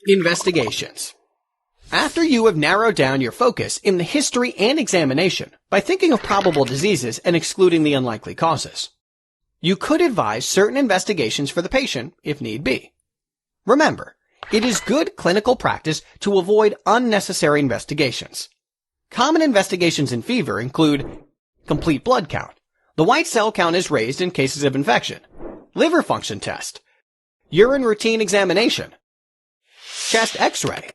Investigations. After you have narrowed down your focus in the history and examination by thinking of probable diseases and excluding the unlikely causes, you could advise certain investigations for the patient if need be. Remember, it is good clinical practice to avoid unnecessary investigations. Common investigations in fever include complete blood count. The white cell count is raised in cases of infection. Liver function test. Urine routine examination. Chest x-ray.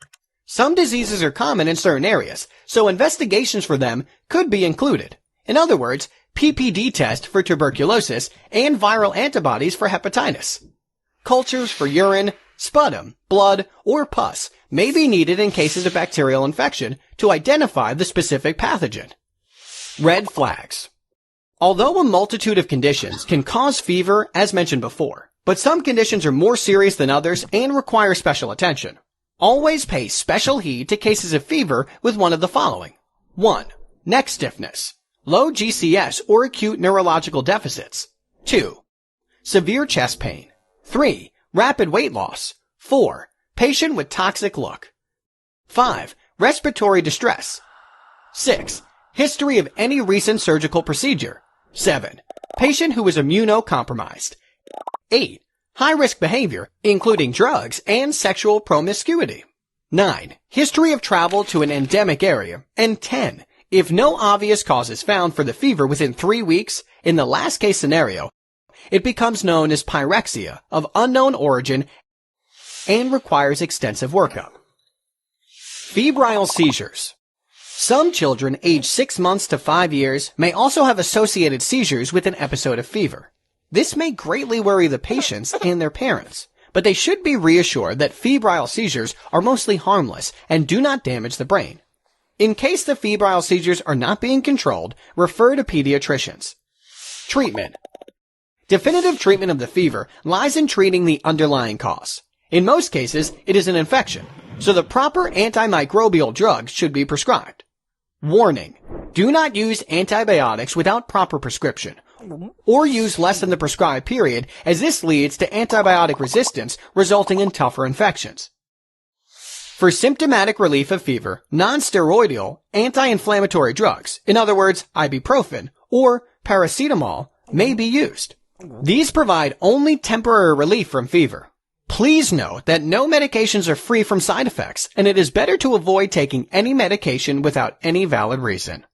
Some diseases are common in certain areas, so investigations for them could be included. In other words, PPD test for tuberculosis and viral antibodies for hepatitis. Cultures for urine, sputum, blood, or pus may be needed in cases of bacterial infection to identify the specific pathogen. Red flags. Although a multitude of conditions can cause fever, as mentioned before, but some conditions are more serious than others and require special attention. Always pay special heed to cases of fever with one of the following. 1. Neck stiffness, low GCS or acute neurological deficits. 2. Severe chest pain. 3. Rapid weight loss. 4. Patient with toxic look. 5. Respiratory distress. 6. History of any recent surgical procedure. 7. Patient who is immunocompromised. 8. High-risk behavior, including drugs and sexual promiscuity. 9. History of travel to an endemic area. And 10. If no obvious cause is found for the fever within 3 weeks, in the last case scenario, it becomes known as pyrexia of unknown origin and requires extensive workup. Febrile seizures. Some children aged 6 months to 5 years may also have associated seizures with an episode of fever. This may greatly worry the patients and their parents, but they should be reassured that febrile seizures are mostly harmless and do not damage the brain. In case the febrile seizures are not being controlled, refer to pediatricians. Treatment. Definitive treatment of the fever lies in treating the underlying cause. In most cases, it is an infection, so the proper antimicrobial drugs should be prescribed. Warning. Do not use antibiotics without proper prescription, or use less than the prescribed period, as this leads to antibiotic resistance, resulting in tougher infections. For symptomatic relief of fever, non-steroidal anti-inflammatory drugs, in other words, ibuprofen or paracetamol, may be used. These provide only temporary relief from fever. Please note that no medications are free from side effects, and it is better to avoid taking any medication without any valid reason.